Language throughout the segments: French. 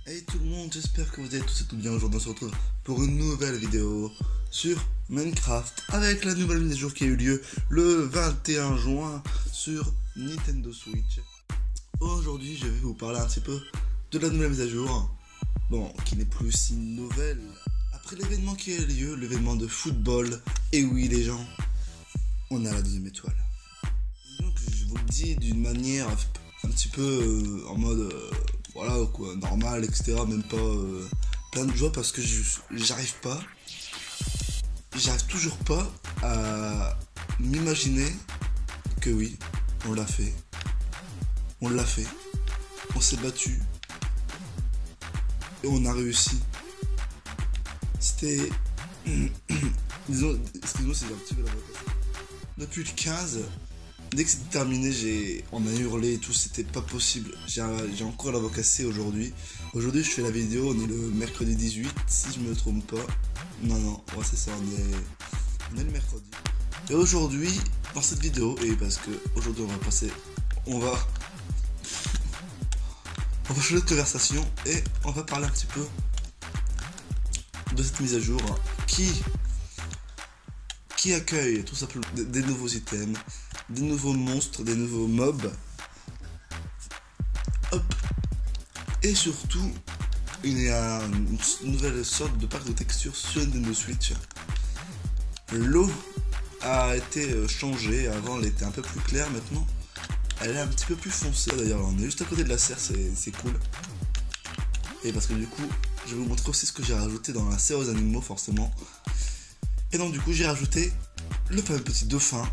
Hey tout le monde, j'espère que vous allez tous et toutes bien. Aujourd'hui on se retrouve pour une nouvelle vidéo sur Minecraft avec la nouvelle mise à jour qui a eu lieu le 21 juin sur Nintendo Switch. Aujourd'hui je vais vous parler un petit peu de la nouvelle mise à jour, bon, qui n'est plus si nouvelle. Après l'événement qui a eu lieu, l'événement de football, et oui les gens, on a la deuxième étoile. Donc je vous le dis d'une manière un petit peu en mode voilà quoi, normal, etc. Même pas plein de joie parce que j'arrive toujours pas à m'imaginer que oui, on l'a fait, on s'est battu et on a réussi. C'était disons, excuse-moi si j'ai un petit peu la voix cassée. Depuis le 15, dès que c'était terminé, on a hurlé et tout, c'était pas possible. J'ai encore la voix cassée aujourd'hui. Aujourd'hui, je fais la vidéo, on est le mercredi 18, si je me trompe pas. Non, ouais, c'est ça, on est le mercredi. Et aujourd'hui, dans cette vidéo, et parce que aujourd'hui on va changer de conversation et on va parler un petit peu de cette mise à jour qui accueille tout simplement des nouveaux items, des nouveaux monstres, des nouveaux mobs. Hop. Et surtout, il y a une nouvelle sorte de pack de textures sur Nintendo Switch. L'eau a été changée, avant elle était un peu plus claire, maintenant elle est un petit peu plus foncée. D'ailleurs on est juste à côté de la serre, c'est cool. Et parce que du coup, je vais vous montrer aussi ce que j'ai rajouté dans la serre aux animaux forcément. Et donc du coup j'ai rajouté le fameux petit dauphin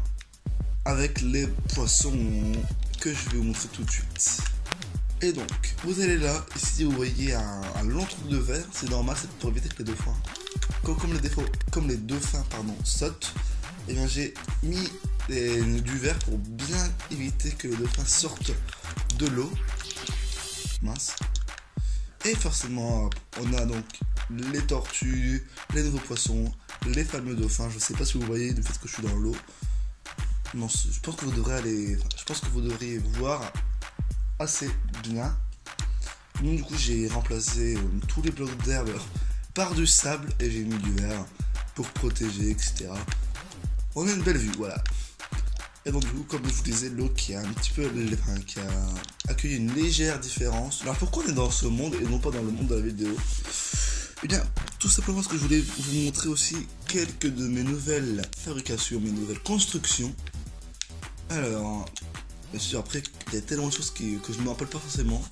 avec les poissons que je vais vous montrer tout de suite. Et donc vous allez là, ici vous voyez un long truc de verre, c'est normal, c'est pour éviter que les dauphins, comme les dauphins sautent. Et bien j'ai mis du verre pour bien éviter que les dauphins sortent de l'eau. Mince. Et forcément on a donc les tortues, les nouveaux poissons, les fameux dauphins. Je sais pas si vous voyez du fait que je suis dans l'eau. Non, je pense que vous devriez voir assez bien. Donc du coup j'ai remplacé tous les blocs d'herbe par du sable et j'ai mis du verre pour protéger, etc. On a une belle vue, voilà. Et donc du coup, comme je vous disais, l'eau qui a qui a accueilli une légère différence. Alors pourquoi on est dans ce monde et non pas dans le monde de la vidéo? Eh bien, tout simplement parce que je voulais vous montrer aussi quelques de mes nouvelles fabrications, mes nouvelles constructions. Alors, bien sûr, après, il y a tellement de choses que je ne me rappelle pas forcément.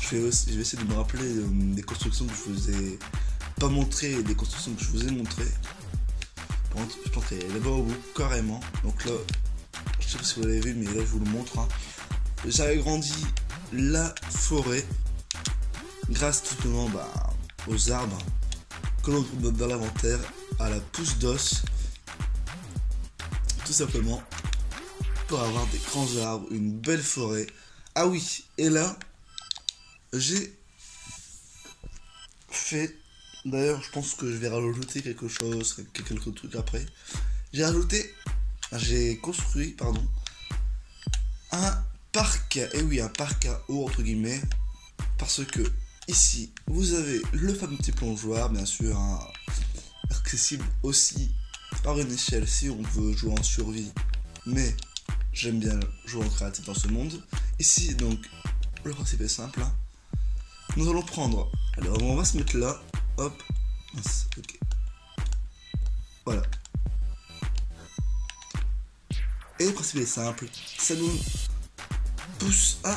Je vais essayer de me rappeler des constructions que je vous ai pas montrées et des constructions que je vous ai montrées. Par contre, je pense qu'elle est là-bas au bout, carrément. Donc là, je sais pas si vous l'avez vu, mais là, je vous le montre. J'ai agrandi la forêt grâce tout simplement aux arbres que l'on trouve dans l'inventaire, à la pousse d'os, tout simplement pour avoir des grands arbres, une belle forêt. Ah oui, et là j'ai fait, d'ailleurs je pense que je vais rajouter quelques trucs après. J'ai construit un parc, et oui, un parc à eau entre guillemets, parce que ici vous avez le fameux petit plongeoir, bien sûr, accessible aussi par une échelle si on veut jouer en survie, mais j'aime bien jouer en créatif dans ce monde. Ici donc le principe est simple, nous allons prendre, alors on va se mettre là, hop, ok, voilà. Et le principe est simple, ça nous pousse à,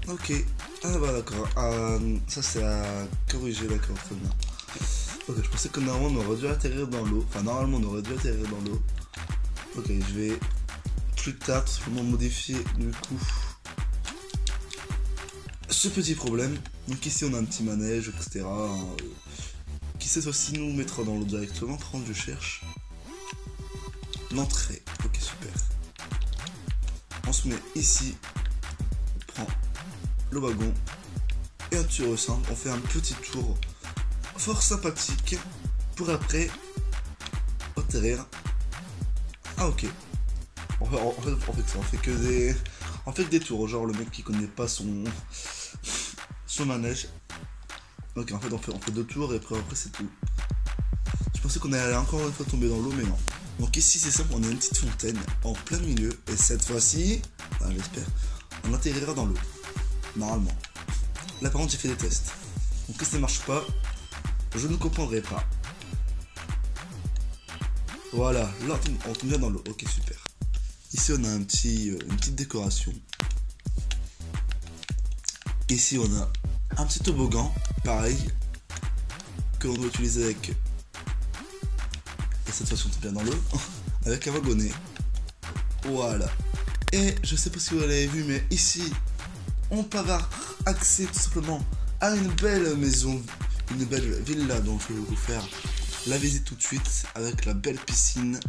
ok, ah bah d'accord, ça c'est à corriger, d'accord, très bien. Ok, je pensais que normalement on aurait dû atterrir dans l'eau. Ok, je vais plus tard tout simplement modifier du coup ce petit problème. Donc ici on a un petit manège, etc. Qui cette fois-ci nous mettra dans l'eau directement. Par contre je cherche l'entrée. Ok, super. On se met ici, on prend le wagon et un tour au centre. On fait un petit tour fort sympathique pour après atterrir. Ah ok. En fait, on fait que des tours. Genre le mec qui connaît pas son manège. Ok, en fait on fait 2 tours et après c'est tout. Je pensais qu'on allait encore une fois tomber dans l'eau, mais non. Donc ici c'est simple, on a une petite fontaine en plein milieu. Et cette fois-ci, enfin, j'espère, on atterrira dans l'eau. Normalement. Là par contre j'ai fait des tests. Donc si ça ne marche pas, je ne comprendrai pas. Voilà, là on tombe bien dans l'eau. Ok, super. Ici on a une petite décoration. Ici on a un petit toboggan, pareil, que l'on doit utiliser avec... Et cette fois-ci on tombe bien dans l'eau, avec un wagonnet. Voilà. Et je sais pas si vous l'avez vu, mais ici, on peut avoir accès tout simplement à une belle maison, une belle villa, donc je vais vous faire la visite tout de suite, avec la belle piscine,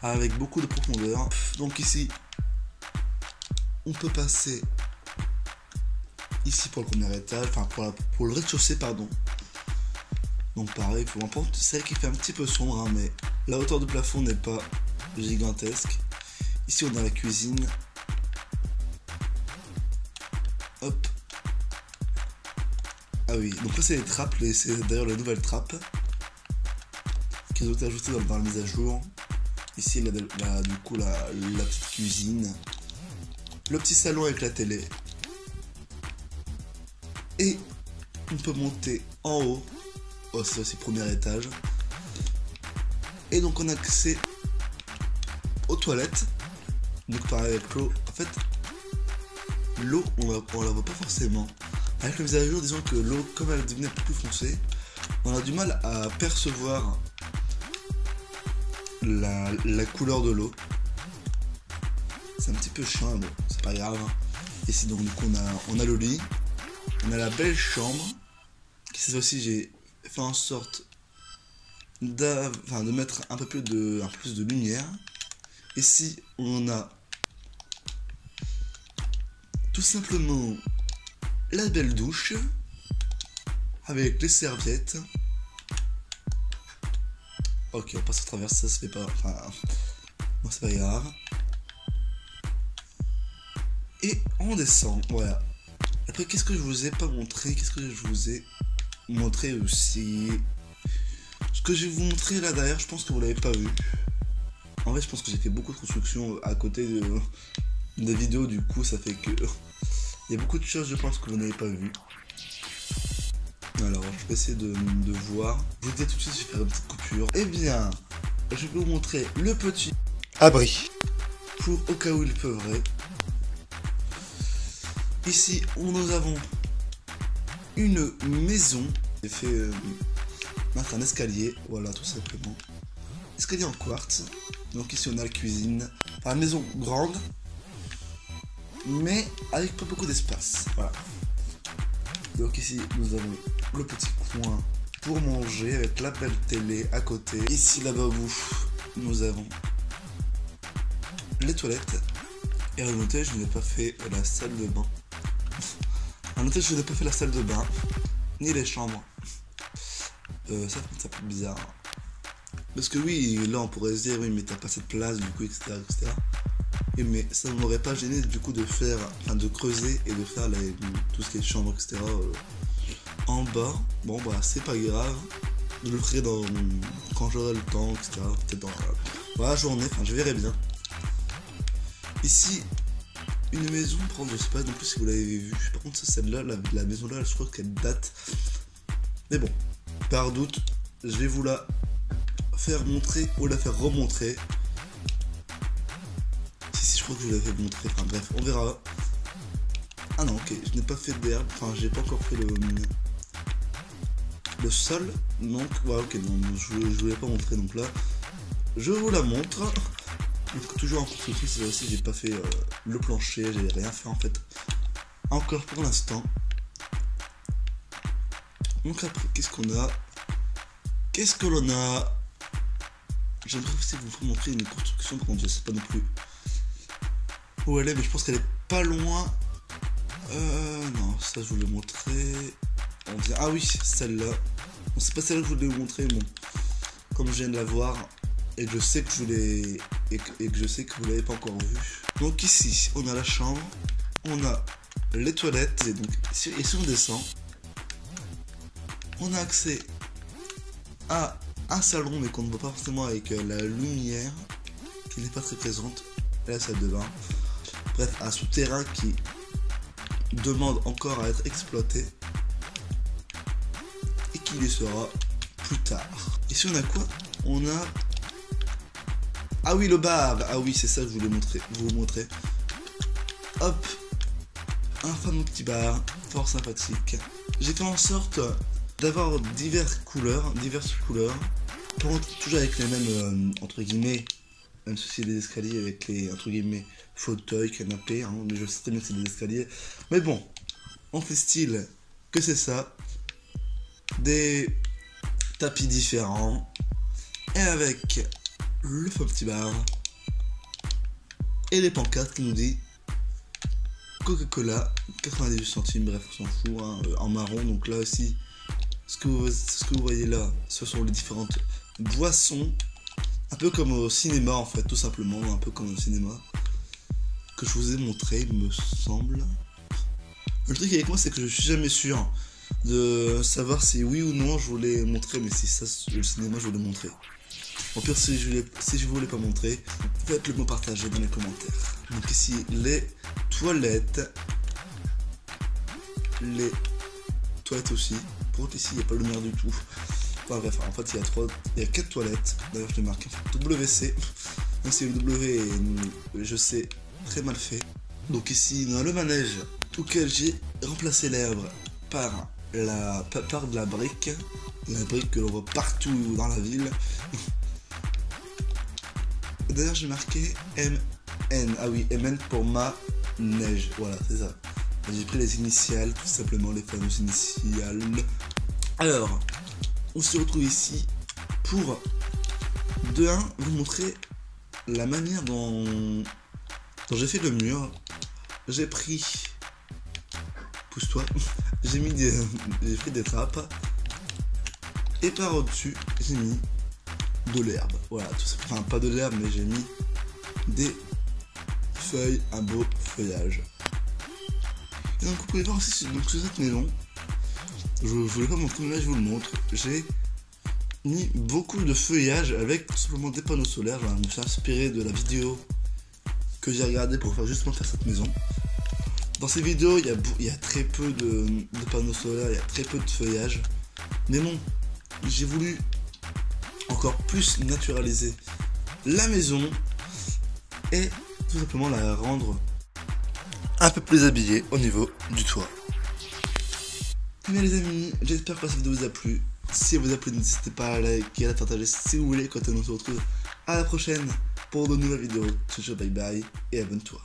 avec beaucoup de profondeur. Donc ici, on peut passer ici pour le premier étage, enfin pour le rez-de-chaussée, pardon. Donc pareil, pour un c'est vrai qu'il fait un petit peu sombre, hein, mais la hauteur du plafond n'est pas gigantesque. Ici on a la cuisine. Hop. Ah oui, donc là c'est les trappes, c'est d'ailleurs la nouvelle trappe qu'ils ont été ajoutées dans la mise à jour. Ici du coup la petite cuisine. Le petit salon avec la télé. Et on peut monter en haut. Oh, c'est aussi premier étage. Et donc on a accès aux toilettes. Donc pareil avec l'eau. En fait, l'eau, on la voit pas forcément. Avec la mise à jour, disons que l'eau, comme elle devenait plus foncée, on a du mal à percevoir la couleur de l'eau. C'est un petit peu chiant, mais bon, c'est pas grave. Ici donc du coup on a le lit. On a la belle chambre. Qui cette fois-ci j'ai fait en sorte de mettre un peu plus de lumière. Ici on a tout simplement la belle douche avec les serviettes. Ok, on passe à travers ça, se fait pas. Enfin, bon, c'est pas grave. Et on descend, voilà. Après, qu'est-ce que je vous ai pas montré? Qu'est-ce que je vous ai montré aussi? Ce que je vais vous montrer là derrière, je pense que vous l'avez pas vu. En fait, je pense que j'ai fait beaucoup de construction à côté des vidéos, du coup, ça fait que il y a beaucoup de choses, je pense, que vous n'avez pas vu. Alors, je vais essayer de voir. Je vous dis tout de suite, je vais faire une petite coupure. Eh bien, je vais vous montrer le petit abri pour au cas où il pleuvrait. Ici, nous avons une maison. J'ai fait mettre un escalier, voilà, tout simplement. Escalier en quartz. Donc ici, on a la cuisine. Enfin, une maison grande, mais avec pas beaucoup d'espace. Voilà. Donc ici, nous avons le petit coin pour manger avec la belle télé à côté. Ici, là-bas au bout, nous avons les toilettes. Et à noter, je n'ai pas fait la salle de bain. À noter, je n'ai pas fait la salle de bain, ni les chambres. Ça fait bizarre. Parce que oui, là on pourrait se dire, oui, mais t'as pas cette place, du coup, etc. etc. Et mais ça ne m'aurait pas gêné, du coup, de faire, enfin, de creuser et de faire tout ce qui est chambre, etc. En bas. Bon, bah, c'est pas grave. Je le ferai quand j'aurai le temps, etc. Peut-être dans la journée, enfin, je verrai bien. Ici, une maison, je sais pas non plus si vous l'avez vu. Par contre, celle-là, la maison là, je crois qu'elle date. Mais bon, par doute, je vais vous la faire montrer ou la faire remontrer. Si, je crois que je vous l'avais montré. Enfin bref, on verra. Ah non, ok, je n'ai pas fait d'herbe. Enfin, j'ai pas encore fait le sol. Donc, ouais, ok, non, je voulais pas montrer. Donc là, je vous la montre. Donc, toujours en construction, c'est aussi, j'ai pas fait le plancher, j'ai rien fait en fait. Encore pour l'instant. Donc après, qu'est-ce qu'on a? Qu'est-ce que l'on a? J'aimerais aussi vous montrer une construction, par contre je sais pas non plus où elle est, mais je pense qu'elle est pas loin. Non, ça je vous l'ai montré. Ah oui, celle-là. Bon, c'est pas celle-là que je voulais vous montrer, bon. Comme je viens de la voir, et que je sais que je sais que vous l'avez pas encore vu. Donc ici, on a la chambre, on a les toilettes, et donc ici on descend. On a accès à un salon, mais qu'on ne voit pas forcément avec la lumière, qui n'est pas très présente, et la salle de bain. Bref, un souterrain qui demande encore à être exploité, et qui le sera plus tard. Ici on a quoi? On a... Ah oui, le bar. Ah oui, c'est ça que je voulais vous montrer. Hop, un fameux petit bar, fort sympathique. J'ai fait en sorte d'avoir diverses couleurs, toujours avec les mêmes, entre guillemets, même si c'est des escaliers avec les, entre guillemets, fauteuils, canapés, hein, mais je sais très bien que c'est des escaliers. Mais bon, on fait style que c'est ça. Des tapis différents, et avec le faux petit bar, et les pancartes qui nous dit Coca-Cola, 98 centimes, bref, on s'en fout, hein, en marron. Donc là aussi, ce que vous voyez là, ce sont les différentes boissons, un peu comme au cinéma en fait, tout simplement, un peu comme au cinéma, que je vous ai montré, il me semble. Le truc avec moi, c'est que je suis jamais sûr de savoir si oui ou non je voulais montrer, mais si ça, le cinéma, je voulais montrer. Au pire, si je voulais pas montrer, faites-le me partager dans les commentaires. Donc ici, les toilettes aussi. Pour contre, ici, il n'y a pas le lumière du tout. Enfin bref, en fait, il y a 4 toilettes. D'ailleurs, je l'ai marqué WC. Donc c'est W, je sais, très mal fait. Donc ici, on a le manège, auquel j'ai remplacé l'herbe par de la brique. La brique que l'on voit partout dans la ville. D'ailleurs, j'ai marqué MN. Ah oui, MN pour ma neige. Voilà, c'est ça. J'ai pris les initiales, tout simplement, les fameuses initiales. Alors, on se retrouve ici pour, de 1, vous montrer la manière dont j'ai fait le mur. J'ai pris... Pousse-toi. J'ai pris des trappes. Et par au-dessus, j'ai mis de l'herbe. Voilà, tout ça. Enfin, pas de l'herbe, mais j'ai mis des feuilles, un beau feuillage. Et donc, vous pouvez voir aussi donc, sur cette maison, je voulais pas montrer, mais là je vous le montre. J'ai mis beaucoup de feuillage avec tout simplement des panneaux solaires. Je me suis inspiré de la vidéo que j'ai regardée pour justement faire cette maison. Dans ces vidéos, il y a très peu de panneaux solaires, il y a très peu de feuillage. Mais bon, j'ai voulu encore plus naturaliser la maison et tout simplement la rendre un peu plus habillée au niveau du toit. Mais les amis, j'espère que cette vidéo vous a plu. Si elle vous a plu, n'hésitez pas à liker, à la partager si vous voulez. Quand on se retrouve à la prochaine pour de nouvelles vidéos. Ciao, bye bye et abonne-toi.